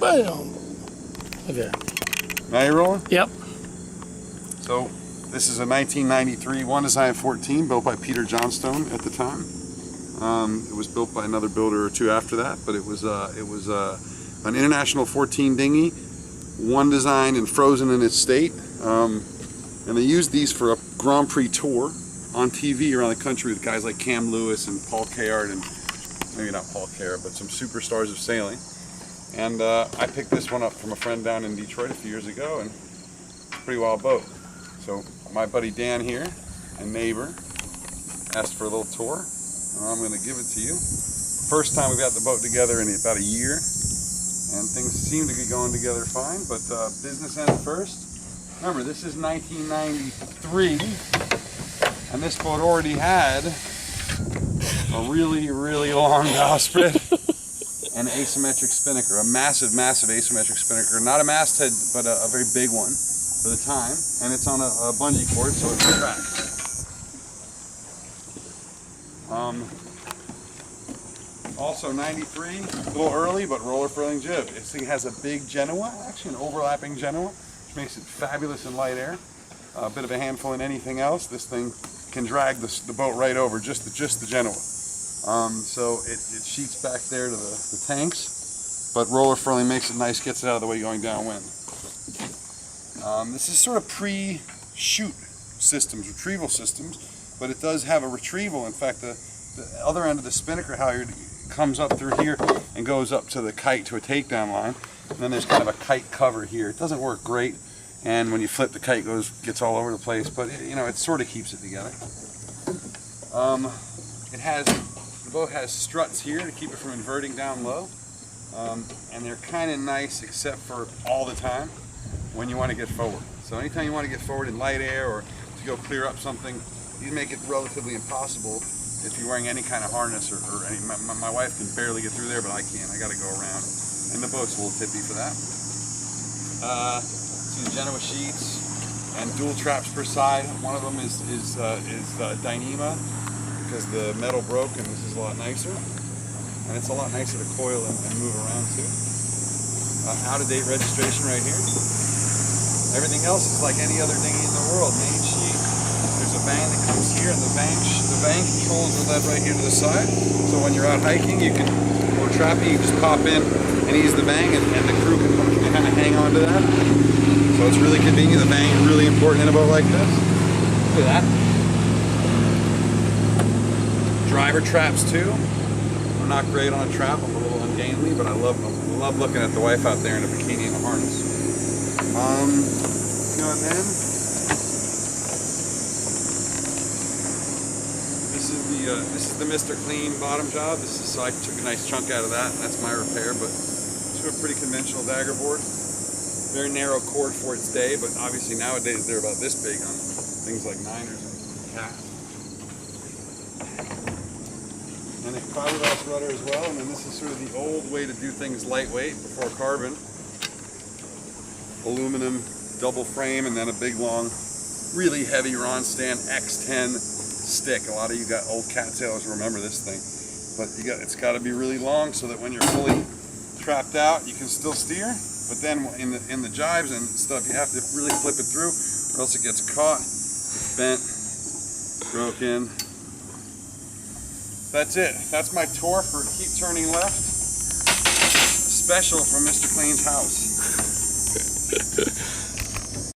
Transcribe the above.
Bam. Okay. Now you're rolling? Yep. So this is a 1993 One Design 14 built by Peter Johnstone at the time. It was built by another builder or two after that, but it was an International 14 dinghy, One Design and frozen in its state. And they used these for a Grand Prix tour on TV around the country with guys like Cam Lewis and Paul Kayard, and maybe not Paul Kayard, but some superstars of sailing. And I picked this one up from a friend down in Detroit a few years ago, and it's a pretty wild boat. So my buddy Dan here, a neighbor, asked for a little tour, and I'm going to give it to you. First time we've got the boat together in about a year, and things seem to be going together fine, but business end first. Remember, this is 1993, and this boat already had a really, really long bowsprit and asymmetric spinnaker, a massive, massive asymmetric spinnaker. Not a masthead, but a very big one for the time, and it's on a bungee cord, so it's tracked. Also 93, a little early, but roller furling jib. This thing has a big Genoa, actually an overlapping Genoa, which makes it fabulous in light air. A bit of a handful in anything else. This thing can drag the boat right over, just the Genoa. So it sheets back there to the tanks, but roller furling makes it nice, gets it out of the way going downwind. This is sort of pre-shoot systems, retrieval systems, but it does have a retrieval. In fact, the other end of the spinnaker halyard comes up through here and goes up to the kite to a takedown line. And then there's kind of a kite cover here. It doesn't work great, and when you flip, the kite gets all over the place, but it sort of keeps it together. The boat has struts here to keep it from inverting down low, and they're kind of nice except for all the time when you want to get forward. So anytime you want to get forward in light air or to go clear up something, these make it relatively impossible if you're wearing any kind of harness or any. My wife can barely get through there, but I can't. I got to go around, and the boat's a little tippy for that. See the Genoa sheets and dual traps per side. One of them is Dyneema, because the metal broke, and this is a lot nicer, and it's a lot nicer to coil and move around too. Out-of-date registration right here. Everything else is like any other dinghy in the world. Main sheet. There's a vane that comes here, and the vane controls the lead right here to the side. So when you're out hiking, or trapping, you just pop in and ease the vane, and the crew can kind of hang on to that. So it's really convenient. The vane is really important in a boat like this. Look at that. Driver traps too. I'm not great on a trap. I'm a little ungainly, but I love looking at the wife out there in a bikini and a harness. And then this is the Mr. Clean bottom job. So I took a nice chunk out of that, and that's my repair. But it's a pretty conventional dagger board. Very narrow cord for its day, but obviously nowadays they're about this big on things like Niners and Cat. And a fiberglass rudder as well. And then this is sort of the old way to do things lightweight before carbon. Aluminum double frame, and then a big long, really heavy Ronstand X10 stick. A lot of you got old cat sailors remember this thing, but it's got to be really long so that when you're fully trapped out, you can still steer. But then in the jives and stuff, you have to really flip it through, or else it gets caught, it's bent, broken. That's it. That's my tour for Keep Turning Left. Special from Mr. Clean's house.